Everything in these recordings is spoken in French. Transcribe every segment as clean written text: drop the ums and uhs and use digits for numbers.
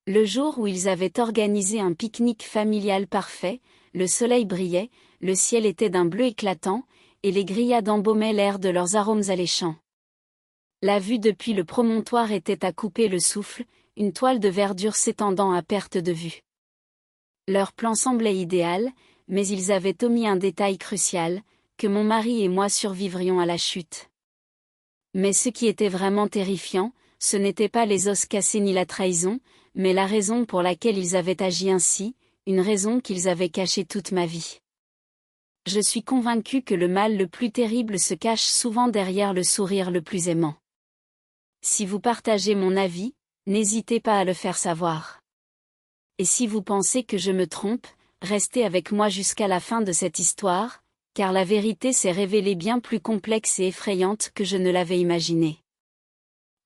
Le jour où ils avaient organisé un pique-nique familial parfait, le soleil brillait, le ciel était d'un bleu éclatant, et les grillades embaumaient l'air de leurs arômes alléchants. La vue depuis le promontoire était à couper le souffle, une toile de verdure s'étendant à perte de vue. Leur plan semblait idéal, mais ils avaient omis un détail crucial, que mon mari et moi survivrions à la chute. Mais ce qui était vraiment terrifiant, ce n'était pas les os cassés ni la trahison, mais la raison pour laquelle ils avaient agi ainsi, une raison qu'ils avaient cachée toute ma vie. Je suis convaincue que le mal le plus terrible se cache souvent derrière le sourire le plus aimant. Si vous partagez mon avis, n'hésitez pas à le faire savoir. Et si vous pensez que je me trompe, restez avec moi jusqu'à la fin de cette histoire, car la vérité s'est révélée bien plus complexe et effrayante que je ne l'avais imaginé.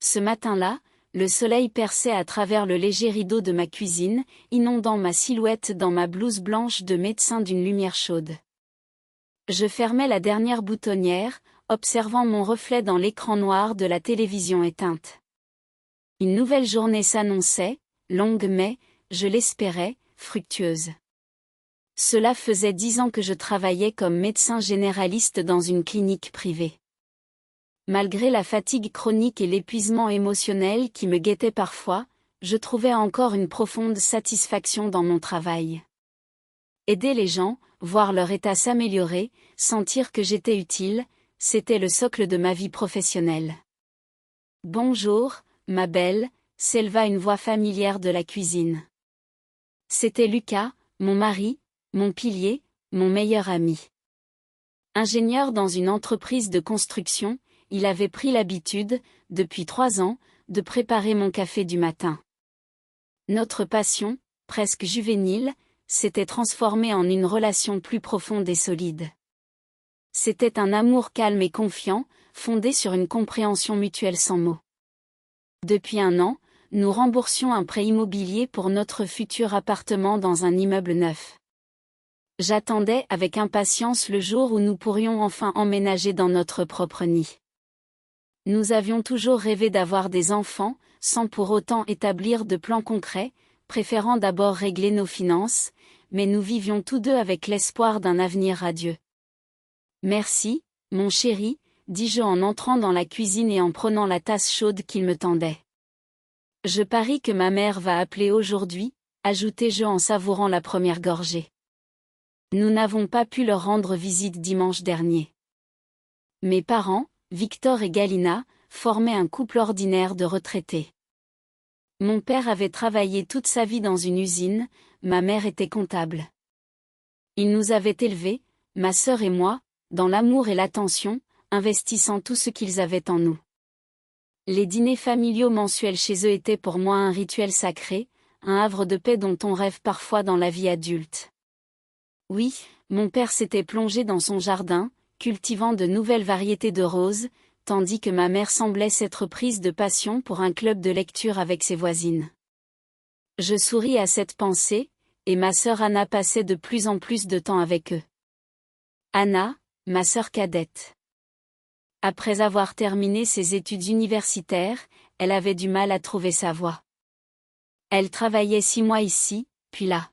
Ce matin-là, le soleil perçait à travers le léger rideau de ma cuisine, inondant ma silhouette dans ma blouse blanche de médecin d'une lumière chaude. Je fermais la dernière boutonnière, observant mon reflet dans l'écran noir de la télévision éteinte. Une nouvelle journée s'annonçait, longue mais, je l'espérais, fructueuse. Cela faisait 10 ans que je travaillais comme médecin généraliste dans une clinique privée. Malgré la fatigue chronique et l'épuisement émotionnel qui me guettait parfois, je trouvais encore une profonde satisfaction dans mon travail. Aider les gens, voir leur état s'améliorer, sentir que j'étais utile, c'était le socle de ma vie professionnelle. « Bonjour, ma belle », s'éleva une voix familière de la cuisine. C'était Lucas, mon mari, mon pilier, mon meilleur ami. Ingénieur dans une entreprise de construction, il avait pris l'habitude, depuis 3 ans, de préparer mon café du matin. Notre passion, presque juvénile, s'était transformée en une relation plus profonde et solide. C'était un amour calme et confiant, fondé sur une compréhension mutuelle sans mots. Depuis 1 an, nous remboursions un prêt immobilier pour notre futur appartement dans un immeuble neuf. J'attendais avec impatience le jour où nous pourrions enfin emménager dans notre propre nid. Nous avions toujours rêvé d'avoir des enfants, sans pour autant établir de plans concrets, préférant d'abord régler nos finances, mais nous vivions tous deux avec l'espoir d'un avenir radieux. « Merci, mon chéri », dis-je en entrant dans la cuisine et en prenant la tasse chaude qu'il me tendait. « Je parie que ma mère va appeler aujourd'hui », ajoutai-je en savourant la première gorgée. Nous n'avons pas pu leur rendre visite dimanche dernier. Mes parents, Victor et Galina, formaient un couple ordinaire de retraités. Mon père avait travaillé toute sa vie dans une usine, ma mère était comptable. Ils nous avaient élevés, ma sœur et moi, dans l'amour et l'attention, investissant tout ce qu'ils avaient en nous. Les dîners familiaux mensuels chez eux étaient pour moi un rituel sacré, un havre de paix dont on rêve parfois dans la vie adulte. Oui, mon père s'était plongé dans son jardin, cultivant de nouvelles variétés de roses, tandis que ma mère semblait s'être prise de passion pour un club de lecture avec ses voisines. Je souris à cette pensée, et ma sœur Anna passait de plus en plus de temps avec eux. Anna, ma sœur cadette. Après avoir terminé ses études universitaires, elle avait du mal à trouver sa voie. Elle travaillait 6 mois ici, puis là.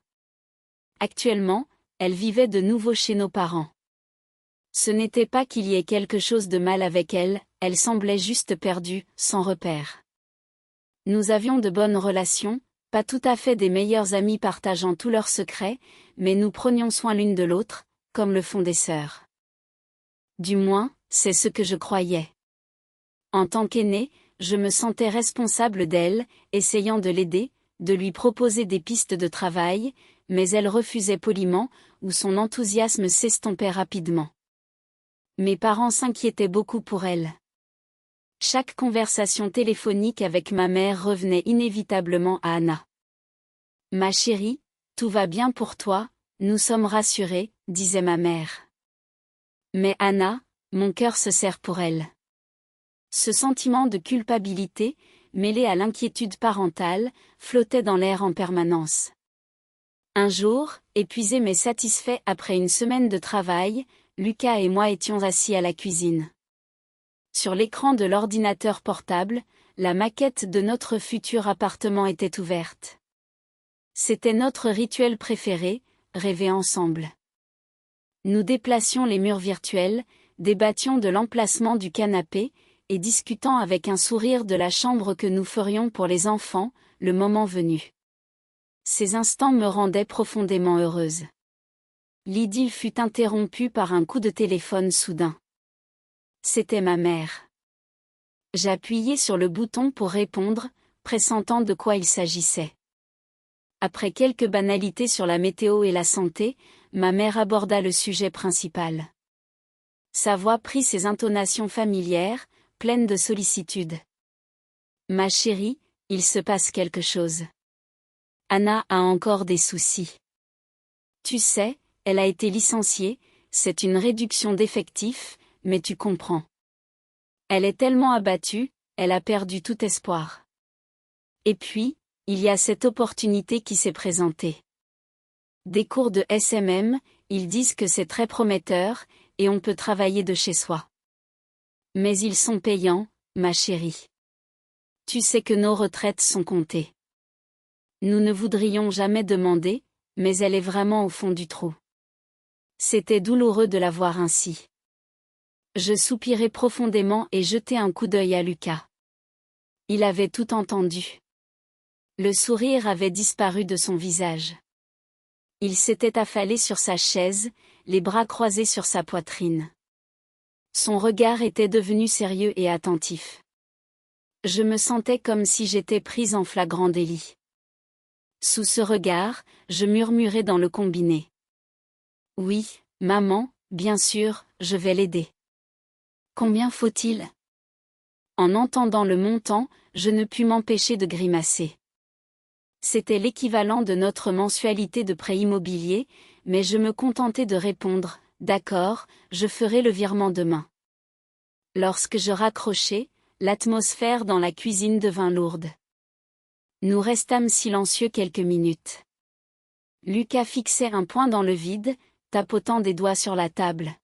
Actuellement, elle vivait de nouveau chez nos parents. Ce n'était pas qu'il y ait quelque chose de mal avec elle, elle semblait juste perdue, sans repère. Nous avions de bonnes relations, pas tout à fait des meilleurs amis partageant tous leurs secrets, mais nous prenions soin l'une de l'autre, comme le font des sœurs. Du moins, c'est ce que je croyais. En tant qu'aînée, je me sentais responsable d'elle, essayant de l'aider, de lui proposer des pistes de travail, mais elle refusait poliment, ou son enthousiasme s'estompait rapidement. Mes parents s'inquiétaient beaucoup pour elle. Chaque conversation téléphonique avec ma mère revenait inévitablement à Anna. « Ma chérie, tout va bien pour toi, nous sommes rassurés », disait ma mère. Mais Anna, mon cœur se serre pour elle. Ce sentiment de culpabilité, mêlé à l'inquiétude parentale, flottait dans l'air en permanence. Un jour, épuisés mais satisfaits après une semaine de travail, Lucas et moi étions assis à la cuisine. Sur l'écran de l'ordinateur portable, la maquette de notre futur appartement était ouverte. C'était notre rituel préféré, rêver ensemble. Nous déplacions les murs virtuels, débattions de l'emplacement du canapé, et discutant avec un sourire de la chambre que nous ferions pour les enfants, le moment venu. Ces instants me rendaient profondément heureuse. L'idylle fut interrompue par un coup de téléphone soudain. C'était ma mère. J'appuyai sur le bouton pour répondre, pressentant de quoi il s'agissait. Après quelques banalités sur la météo et la santé, ma mère aborda le sujet principal. Sa voix prit ses intonations familières, pleines de sollicitude. « Ma chérie, il se passe quelque chose. Anna a encore des soucis. Tu sais, elle a été licenciée, c'est une réduction d'effectifs, mais tu comprends. Elle est tellement abattue, elle a perdu tout espoir. Et puis, il y a cette opportunité qui s'est présentée. Des cours de SMM, ils disent que c'est très prometteur, et on peut travailler de chez soi. Mais ils sont payants, ma chérie. Tu sais que nos retraites sont comptées. Nous ne voudrions jamais demander, mais elle est vraiment au fond du trou. » C'était douloureux de la voir ainsi. Je soupirai profondément et jetai un coup d'œil à Lucas. Il avait tout entendu. Le sourire avait disparu de son visage. Il s'était affalé sur sa chaise, les bras croisés sur sa poitrine. Son regard était devenu sérieux et attentif. Je me sentais comme si j'étais prise en flagrant délit. Sous ce regard, je murmurai dans le combiné. « Oui, maman, bien sûr, je vais l'aider. » « Combien faut-il ? » En entendant le montant, je ne pus m'empêcher de grimacer. C'était l'équivalent de notre mensualité de prêt immobilier, mais je me contentais de répondre « D'accord, je ferai le virement demain. » Lorsque je raccrochai, l'atmosphère dans la cuisine devint lourde. Nous restâmes silencieux quelques minutes. Lucas fixait un point dans le vide, tapotant des doigts sur la table.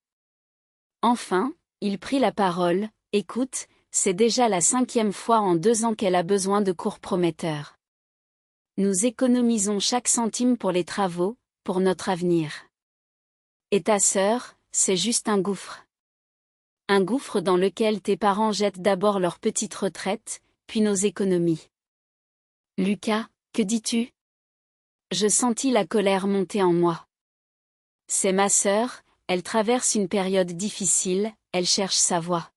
Enfin, il prit la parole. « Écoute, c'est déjà la 5e fois en 2 ans qu'elle a besoin de cours prometteurs. Nous économisons chaque centime pour les travaux, pour notre avenir. Et ta sœur, c'est juste un gouffre. Un gouffre dans lequel tes parents jettent d'abord leur petite retraite, puis nos économies. » « Lucas, que dis-tu ? » Je sentis la colère monter en moi. C'est ma sœur, elle traverse une période difficile, elle cherche sa voie.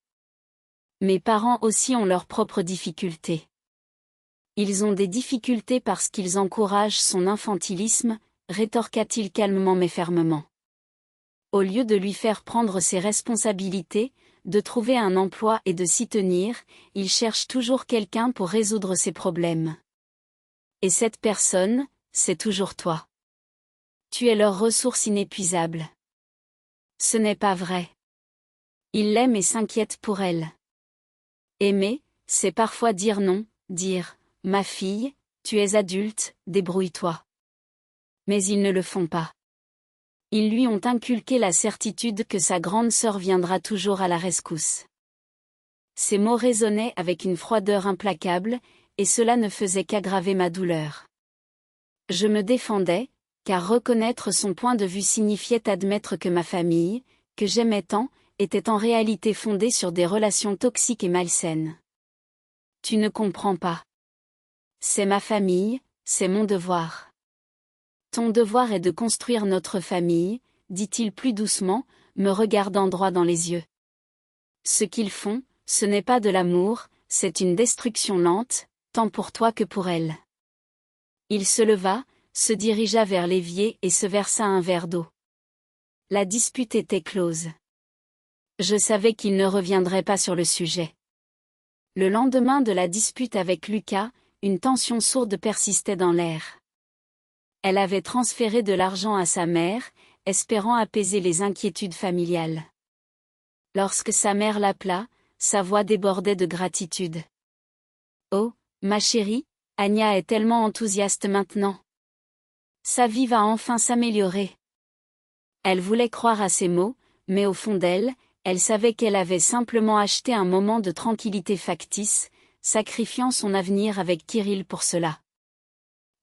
Mes parents aussi ont leurs propres difficultés. Ils ont des difficultés parce qu'ils encouragent son infantilisme, rétorqua-t-il calmement mais fermement. Au lieu de lui faire prendre ses responsabilités, de trouver un emploi et de s'y tenir, il cherche toujours quelqu'un pour résoudre ses problèmes. Et cette personne, c'est toujours toi. Tu es leur ressource inépuisable. Ce n'est pas vrai. Il l'aime et s'inquiète pour elle. Aimer, c'est parfois dire non, dire « Ma fille, tu es adulte, débrouille-toi. » Mais ils ne le font pas. Ils lui ont inculqué la certitude que sa grande sœur viendra toujours à la rescousse. Ces mots résonnaient avec une froideur implacable, et cela ne faisait qu'aggraver ma douleur. Je me défendais, car reconnaître son point de vue signifiait admettre que ma famille, que j'aimais tant, était en réalité fondée sur des relations toxiques et malsaines. Tu ne comprends pas. C'est ma famille, c'est mon devoir. Ton devoir est de construire notre famille, dit-il plus doucement, me regardant droit dans les yeux. Ce qu'ils font, ce n'est pas de l'amour, c'est une destruction lente, tant pour toi que pour elle. Il se leva, se dirigea vers l'évier et se versa un verre d'eau. La dispute était close. Je savais qu'il ne reviendrait pas sur le sujet. Le lendemain de la dispute avec Lucas, une tension sourde persistait dans l'air. Elle avait transféré de l'argent à sa mère, espérant apaiser les inquiétudes familiales. Lorsque sa mère l'appela, sa voix débordait de gratitude. « Oh, ma chérie, Anya est tellement enthousiaste maintenant. Sa vie va enfin s'améliorer. » Elle voulait croire à ses mots, mais au fond d'elle, elle savait qu'elle avait simplement acheté un moment de tranquillité factice, sacrifiant son avenir avec Kirill pour cela.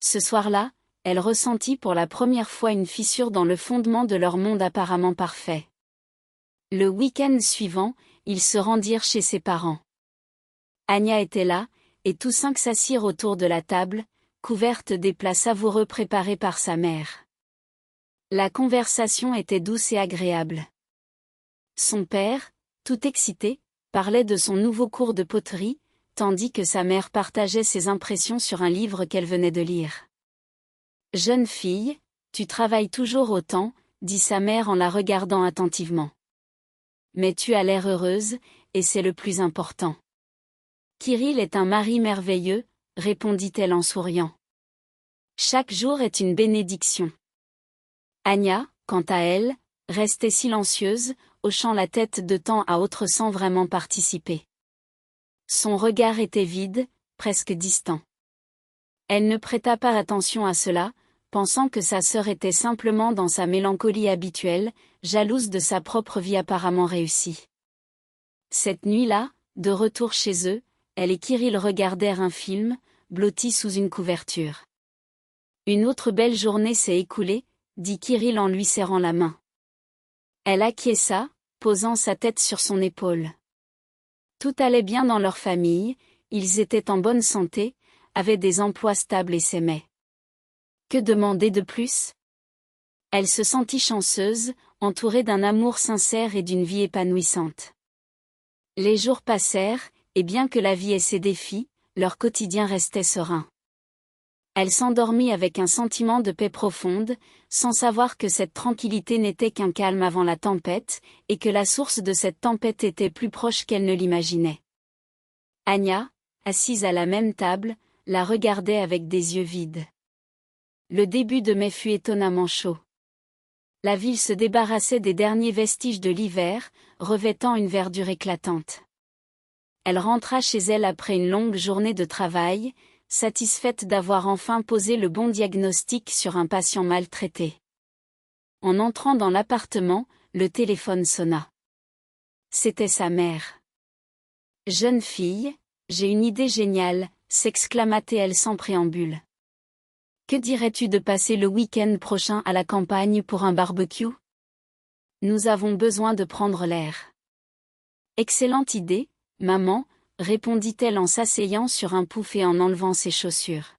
Ce soir-là, elle ressentit pour la première fois une fissure dans le fondement de leur monde apparemment parfait. Le week-end suivant, ils se rendirent chez ses parents. Anya était là, et tous cinq s'assirent autour de la table, couverte des plats savoureux préparés par sa mère. La conversation était douce et agréable. Son père, tout excité, parlait de son nouveau cours de poterie, tandis que sa mère partageait ses impressions sur un livre qu'elle venait de lire. « Jeune fille, tu travailles toujours autant, » dit sa mère en la regardant attentivement. « Mais tu as l'air heureuse, et c'est le plus important. »« Kirill est un mari merveilleux, » répondit-elle en souriant. « Chaque jour est une bénédiction. » Anya, quant à elle, restait silencieuse, hochant la tête de temps à autre sans vraiment participer. Son regard était vide, presque distant. Elle ne prêta pas attention à cela, pensant que sa sœur était simplement dans sa mélancolie habituelle, jalouse de sa propre vie apparemment réussie. Cette nuit-là, de retour chez eux, elle et Kirill regardèrent un film, blotti sous une couverture. « Une autre belle journée s'est écoulée, » dit Kirill en lui serrant la main. Elle acquiesça, posant sa tête sur son épaule. Tout allait bien dans leur famille, ils étaient en bonne santé, avaient des emplois stables et s'aimaient. Que demander de plus? Elle se sentit chanceuse, entourée d'un amour sincère et d'une vie épanouissante. Les jours passèrent, et bien que la vie ait ses défis, leur quotidien restait serein. Elle s'endormit avec un sentiment de paix profonde, sans savoir que cette tranquillité n'était qu'un calme avant la tempête, et que la source de cette tempête était plus proche qu'elle ne l'imaginait. Anya, assise à la même table, la regardait avec des yeux vides. Le début de mai fut étonnamment chaud. La ville se débarrassait des derniers vestiges de l'hiver, revêtant une verdure éclatante. Elle rentra chez elle après une longue journée de travail, satisfaite d'avoir enfin posé le bon diagnostic sur un patient maltraité. En entrant dans l'appartement, le téléphone sonna. C'était sa mère. « Jeune fille, j'ai une idée géniale », s'exclama-t-elle sans préambule. « Que dirais-tu de passer le week-end prochain à la campagne pour un barbecue? Nous avons besoin de prendre l'air. » « Excellente idée, maman, » répondit-elle en s'asseyant sur un pouf et en enlevant ses chaussures.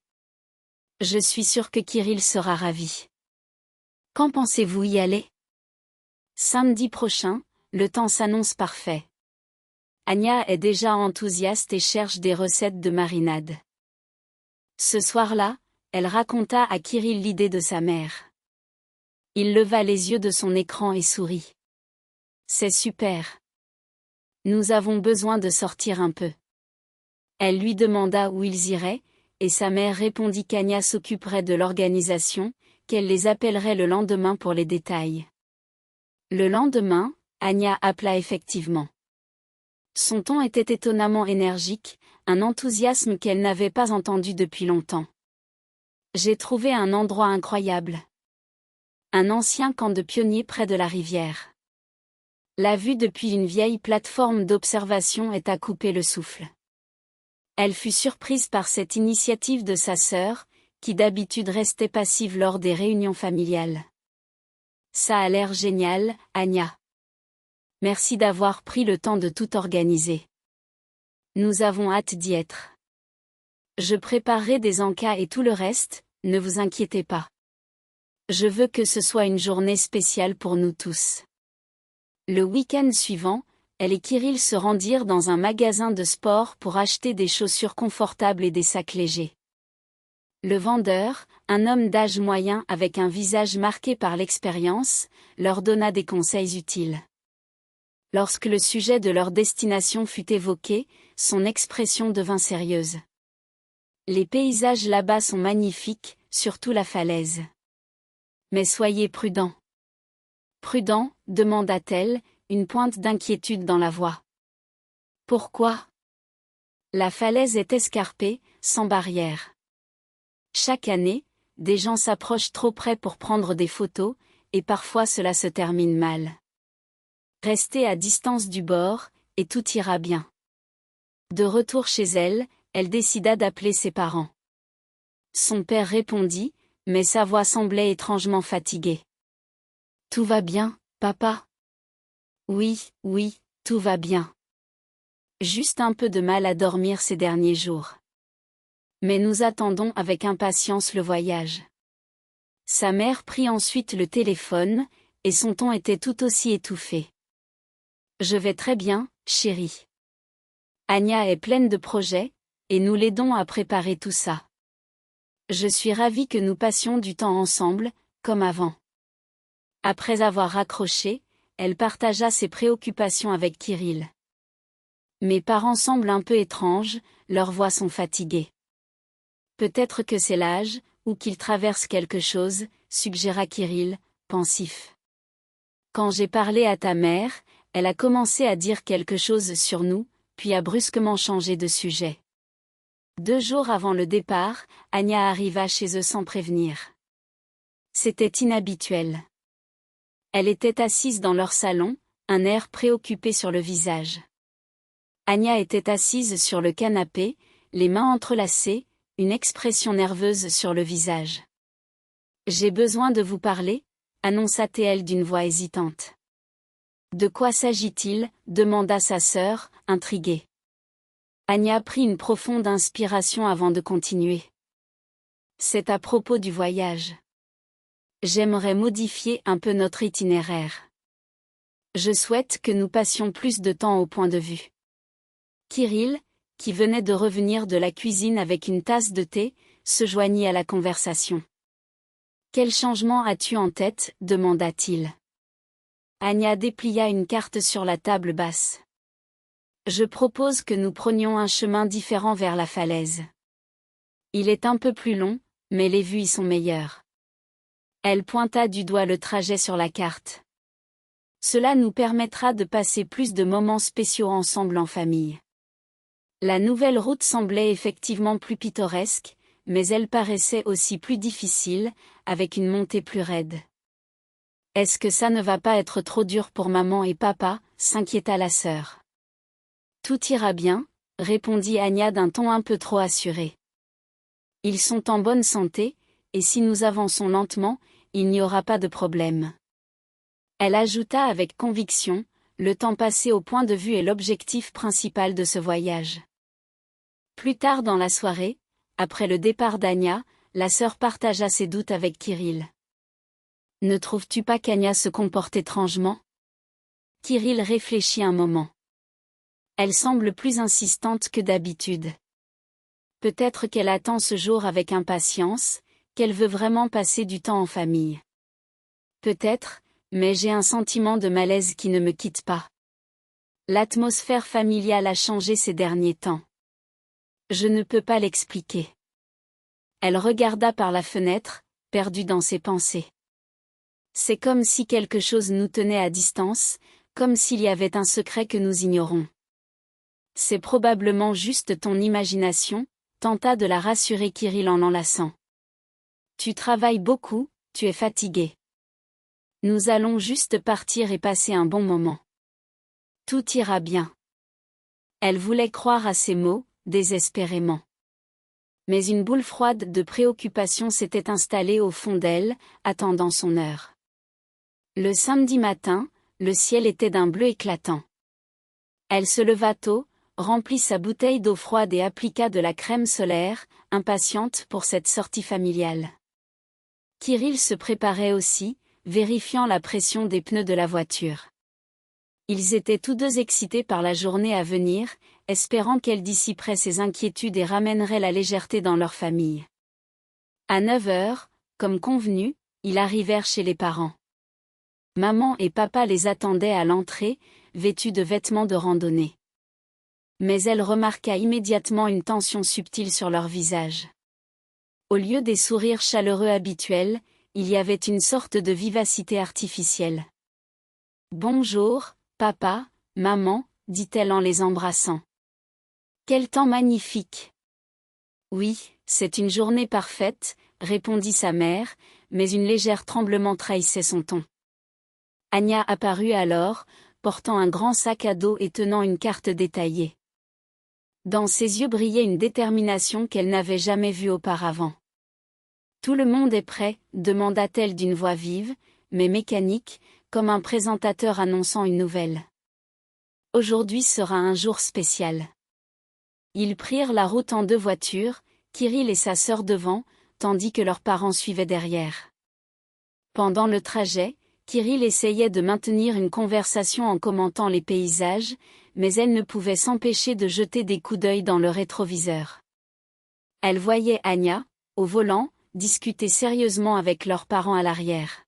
« Je suis sûre que Kirill sera ravi. Quand pensez-vous y aller? » « Samedi prochain, le temps s'annonce parfait. » Anya est déjà enthousiaste et cherche des recettes de marinade. Ce soir-là, elle raconta à Kirill l'idée de sa mère. Il leva les yeux de son écran et sourit. « C'est super. Nous avons besoin de sortir un peu. » Elle lui demanda où ils iraient, et sa mère répondit qu'Anya s'occuperait de l'organisation, qu'elle les appellerait le lendemain pour les détails. Le lendemain, Anya appela effectivement. Son ton était étonnamment énergique, un enthousiasme qu'elle n'avait pas entendu depuis longtemps. « J'ai trouvé un endroit incroyable. Un ancien camp de pionniers près de la rivière. La vue depuis une vieille plateforme d'observation est à couper le souffle. » Elle fut surprise par cette initiative de sa sœur, qui d'habitude restait passive lors des réunions familiales. « Ça a l'air génial, Anya. Merci d'avoir pris le temps de tout organiser. Nous avons hâte d'y être. Je préparerai des encas et tout le reste, ne vous inquiétez pas. Je veux que ce soit une journée spéciale pour nous tous. » Le week-end suivant, elle et Kirill se rendirent dans un magasin de sport pour acheter des chaussures confortables et des sacs légers. Le vendeur, un homme d'âge moyen avec un visage marqué par l'expérience, leur donna des conseils utiles. Lorsque le sujet de leur destination fut évoqué, son expression devint sérieuse. « Les paysages là-bas sont magnifiques, surtout la falaise. Mais soyez prudents. »« Prudent ?» demanda-t-elle, une pointe d'inquiétude dans la voix. « Pourquoi ? » ?»« La falaise est escarpée, sans barrière. Chaque année, des gens s'approchent trop près pour prendre des photos, et parfois cela se termine mal. Restez à distance du bord, et tout ira bien. » De retour chez elle, elle décida d'appeler ses parents. Son père répondit, mais sa voix semblait étrangement fatiguée. Tout va bien, papa? Oui, oui, tout va bien. Juste un peu de mal à dormir ces derniers jours. Mais nous attendons avec impatience le voyage. Sa mère prit ensuite le téléphone, et son ton était tout aussi étouffé. Je vais très bien, chérie. Anya est pleine de projets, et nous l'aidons à préparer tout ça. Je suis ravie que nous passions du temps ensemble, comme avant. Après avoir raccroché, elle partagea ses préoccupations avec Kirill. Mes parents semblent un peu étranges, leurs voix sont fatiguées. Peut-être que c'est l'âge, ou qu'ils traversent quelque chose, suggéra Kirill, pensif. Quand j'ai parlé à ta mère, elle a commencé à dire quelque chose sur nous, puis a brusquement changé de sujet. 2 jours avant le départ, Anya arriva chez eux sans prévenir. C'était inhabituel. Elle était assise dans leur salon, un air préoccupé sur le visage. Anya était assise sur le canapé, les mains entrelacées, une expression nerveuse sur le visage. « J'ai besoin de vous parler », annonça-t-elle d'une voix hésitante. « De quoi s'agit-il » demanda sa sœur, intriguée. Anya prit une profonde inspiration avant de continuer. « C'est à propos du voyage. J'aimerais modifier un peu notre itinéraire. Je souhaite que nous passions plus de temps au point de vue. » Kirill, qui venait de revenir de la cuisine avec une tasse de thé, se joignit à la conversation. « Quel changement as-tu en tête » demanda-t-il. Anya déplia une carte sur la table basse. « Je propose que nous prenions un chemin différent vers la falaise. Il est un peu plus long, mais les vues y sont meilleures. » Elle pointa du doigt le trajet sur la carte. « Cela nous permettra de passer plus de moments spéciaux ensemble en famille. » La nouvelle route semblait effectivement plus pittoresque, mais elle paraissait aussi plus difficile, avec une montée plus raide. « Est-ce que ça ne va pas être trop dur pour maman et papa » s'inquiéta la sœur. « Tout ira bien, » répondit Anya d'un ton un peu trop assuré. « Ils sont en bonne santé, et si nous avançons lentement, il n'y aura pas de problème. » Elle ajouta avec conviction, le temps passé au point de vue est l'objectif principal de ce voyage. Plus tard dans la soirée, après le départ d'Anya, la sœur partagea ses doutes avec Kirill. « Ne trouves-tu pas qu'Anya se comporte étrangement » Kirill réfléchit un moment. « Elle semble plus insistante que d'habitude. Peut-être qu'elle attend ce jour avec impatience, qu'elle veut vraiment passer du temps en famille. Peut-être, mais j'ai un sentiment de malaise qui ne me quitte pas. L'atmosphère familiale a changé ces derniers temps. Je ne peux pas l'expliquer. » Elle regarda par la fenêtre, perdue dans ses pensées. C'est comme si quelque chose nous tenait à distance, comme s'il y avait un secret que nous ignorons. C'est probablement juste ton imagination, tenta de la rassurer Kirill en l'enlaçant. Tu travailles beaucoup, tu es fatigué. Nous allons juste partir et passer un bon moment. Tout ira bien. Elle voulait croire à ces mots, désespérément. Mais une boule froide de préoccupation s'était installée au fond d'elle, attendant son heure. Le samedi matin, le ciel était d'un bleu éclatant. Elle se leva tôt, remplit sa bouteille d'eau froide et appliqua de la crème solaire, impatiente pour cette sortie familiale. Kirill se préparait aussi, vérifiant la pression des pneus de la voiture. Ils étaient tous deux excités par la journée à venir, espérant qu'elle dissiperait ses inquiétudes et ramènerait la légèreté dans leur famille. À 9 heures, comme convenu, ils arrivèrent chez les parents. Maman et papa les attendaient à l'entrée, vêtus de vêtements de randonnée. Mais elle remarqua immédiatement une tension subtile sur leur visage. Au lieu des sourires chaleureux habituels, il y avait une sorte de vivacité artificielle. « Bonjour, papa, maman » dit-elle en les embrassant. « Quel temps magnifique !»« Oui, c'est une journée parfaite » répondit sa mère, mais une légère tremblement trahissait son ton. Anya apparut alors, portant un grand sac à dos et tenant une carte détaillée. Dans ses yeux brillait une détermination qu'elle n'avait jamais vue auparavant. Tout le monde est prêt, demanda-t-elle d'une voix vive, mais mécanique, comme un présentateur annonçant une nouvelle. Aujourd'hui sera un jour spécial. Ils prirent la route en 2 voitures, Kirill et sa sœur devant, tandis que leurs parents suivaient derrière. Pendant le trajet, Kirill essayait de maintenir une conversation en commentant les paysages, mais elle ne pouvait s'empêcher de jeter des coups d'œil dans le rétroviseur. Elle voyait Anya, au volant, discuter sérieusement avec leurs parents à l'arrière.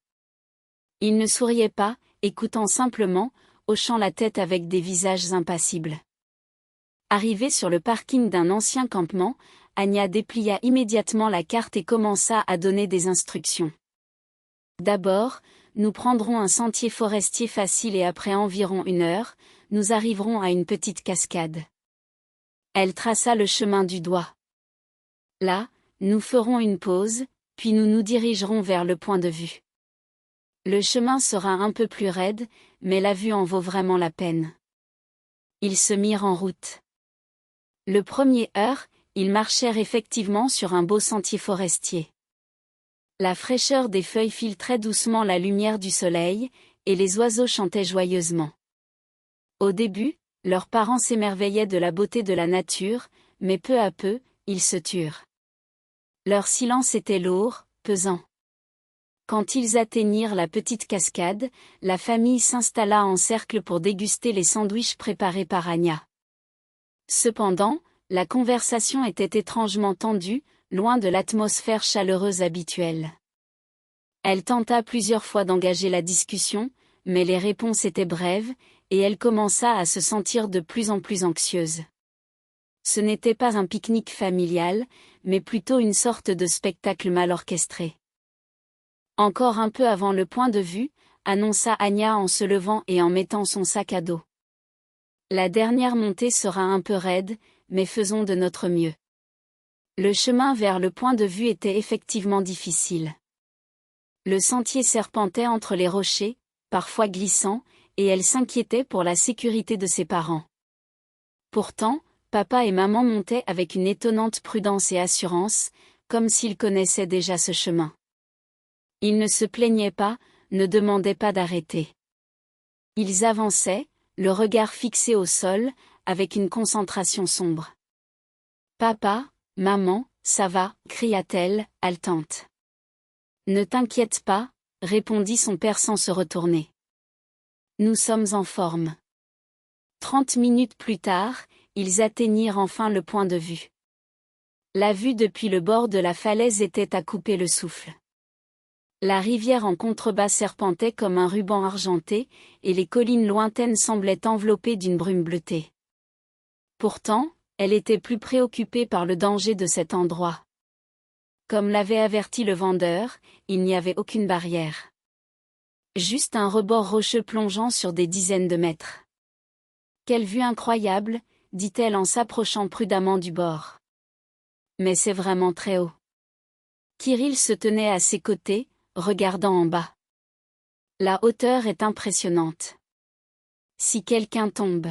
Ils ne souriaient pas, écoutant simplement, hochant la tête avec des visages impassibles. Arrivée sur le parking d'un ancien campement, Anya déplia immédiatement la carte et commença à donner des instructions. D'abord, nous prendrons un sentier forestier facile et après environ 1 heure, nous arriverons à une petite cascade. Elle traça le chemin du doigt. Là, nous ferons une pause, puis nous nous dirigerons vers le point de vue. Le chemin sera un peu plus raide, mais la vue en vaut vraiment la peine. Ils se mirent en route. Le premier heure, ils marchèrent effectivement sur un beau sentier forestier. La fraîcheur des feuilles filtrait doucement la lumière du soleil, et les oiseaux chantaient joyeusement. Au début, leurs parents s'émerveillaient de la beauté de la nature, mais peu à peu, ils se turent. Leur silence était lourd, pesant. Quand ils atteignirent la petite cascade, la famille s'installa en cercle pour déguster les sandwichs préparés par Anya. Cependant, la conversation était étrangement tendue, loin de l'atmosphère chaleureuse habituelle. Elle tenta plusieurs fois d'engager la discussion, mais les réponses étaient brèves, et elle commença à se sentir de plus en plus anxieuse. Ce n'était pas un pique-nique familial, mais plutôt une sorte de spectacle mal orchestré. Encore un peu avant le point de vue, annonça Anya en se levant et en mettant son sac à dos. La dernière montée sera un peu raide, mais faisons de notre mieux. Le chemin vers le point de vue était effectivement difficile. Le sentier serpentait entre les rochers, parfois glissant, et elle s'inquiétait pour la sécurité de ses parents. Pourtant, papa et maman montaient avec une étonnante prudence et assurance, comme s'ils connaissaient déjà ce chemin. Ils ne se plaignaient pas, ne demandaient pas d'arrêter. Ils avançaient, le regard fixé au sol, avec une concentration sombre. « Papa, maman, ça va » cria-t-elle, haletante. « Ne t'inquiète pas » répondit son père sans se retourner. « Nous sommes en forme. » 30 minutes plus tard, ils atteignirent enfin le point de vue. La vue depuis le bord de la falaise était à couper le souffle. La rivière en contrebas serpentait comme un ruban argenté, et les collines lointaines semblaient enveloppées d'une brume bleutée. Pourtant, elle était plus préoccupée par le danger de cet endroit. Comme l'avait averti le vendeur, il n'y avait aucune barrière. Juste un rebord rocheux plongeant sur des dizaines de mètres. « Quelle vue incroyable !» dit-elle en s'approchant prudemment du bord. « Mais c'est vraiment très haut. » Kirill se tenait à ses côtés, regardant en bas. La hauteur est impressionnante. Si quelqu'un tombe.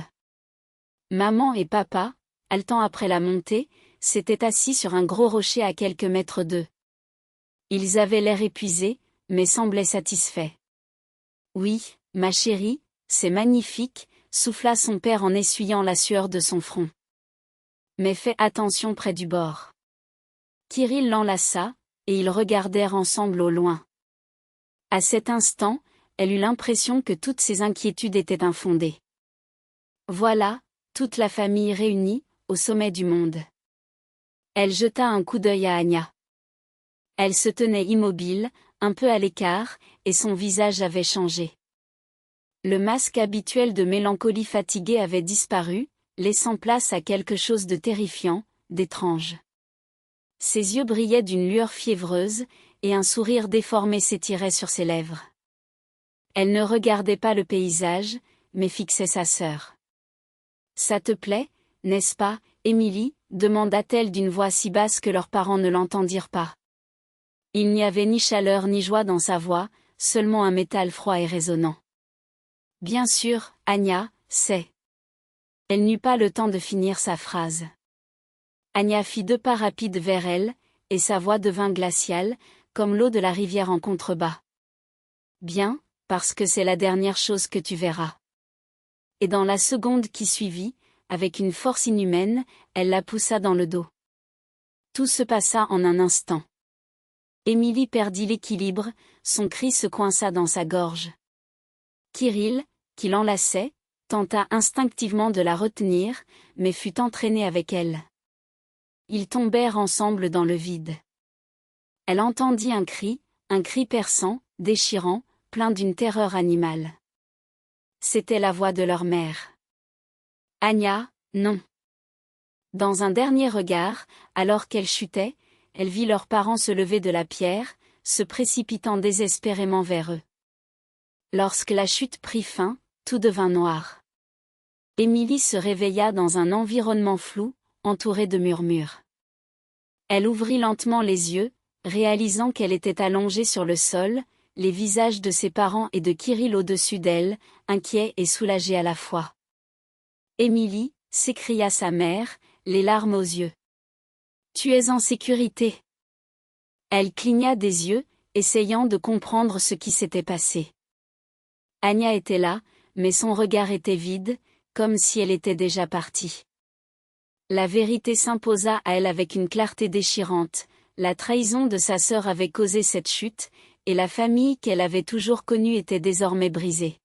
Maman et papa, haletant après la montée, s'étaient assis sur un gros rocher à quelques mètres d'eux. Ils avaient l'air épuisés, mais semblaient satisfaits. Oui, ma chérie, c'est magnifique, souffla son père en essuyant la sueur de son front. Mais fais attention près du bord. Kirill l'enlaça, et ils regardèrent ensemble au loin. À cet instant, elle eut l'impression que toutes ses inquiétudes étaient infondées. Voilà, toute la famille réunie, au sommet du monde. Elle jeta un coup d'œil à Anya. Elle se tenait immobile, un peu à l'écart, et son visage avait changé. Le masque habituel de mélancolie fatiguée avait disparu, laissant place à quelque chose de terrifiant, d'étrange. Ses yeux brillaient d'une lueur fiévreuse, et un sourire déformé s'étirait sur ses lèvres. Elle ne regardait pas le paysage, mais fixait sa sœur. « Ça te plaît, n'est-ce pas, Émilie » demanda-t-elle d'une voix si basse que leurs parents ne l'entendirent pas. Il n'y avait ni chaleur ni joie dans sa voix, seulement un métal froid et résonnant. « Bien sûr, Anya, c'est... » Elle n'eut pas le temps de finir sa phrase. Anya fit 2 pas rapides vers elle, et sa voix devint glaciale, comme l'eau de la rivière en contrebas. Bien, parce que c'est la dernière chose que tu verras. Et dans la seconde qui suivit, avec une force inhumaine, elle la poussa dans le dos. Tout se passa en un instant. Émilie perdit l'équilibre, son cri se coinça dans sa gorge. Kirill, qui l'enlaçait, tenta instinctivement de la retenir, mais fut entraîné avec elle. Ils tombèrent ensemble dans le vide. Elle entendit un cri perçant, déchirant, plein d'une terreur animale. C'était la voix de leur mère. Anya, non. Dans un dernier regard, alors qu'elle chutait, elle vit leurs parents se lever de la pierre, se précipitant désespérément vers eux. Lorsque la chute prit fin, tout devint noir. Émilie se réveilla dans un environnement flou, entouré de murmures. Elle ouvrit lentement les yeux, réalisant qu'elle était allongée sur le sol, les visages de ses parents et de Kirill au-dessus d'elle, inquiets et soulagés à la fois. « Émilie » s'écria sa mère, les larmes aux yeux. « Tu es en sécurité. » Elle cligna des yeux, essayant de comprendre ce qui s'était passé. Anya était là, mais son regard était vide, comme si elle était déjà partie. La vérité s'imposa à elle avec une clarté déchirante. La trahison de sa sœur avait causé cette chute, et la famille qu'elle avait toujours connue était désormais brisée.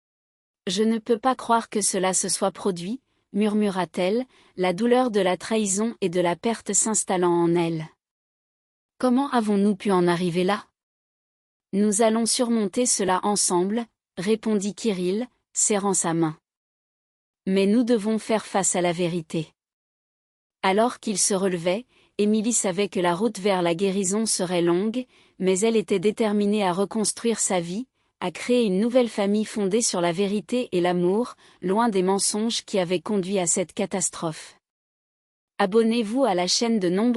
« Je ne peux pas croire que cela se soit produit, » murmura-t-elle, la douleur de la trahison et de la perte s'installant en elle. « Comment avons-nous pu en arriver là ? » « Nous allons surmonter cela ensemble, » répondit Kirill, serrant sa main. « Mais nous devons faire face à la vérité. » Alors qu'il se relevait, Émilie savait que la route vers la guérison serait longue, mais elle était déterminée à reconstruire sa vie, à créer une nouvelle famille fondée sur la vérité et l'amour, loin des mensonges qui avaient conduit à cette catastrophe. Abonnez-vous à la chaîne de nombreux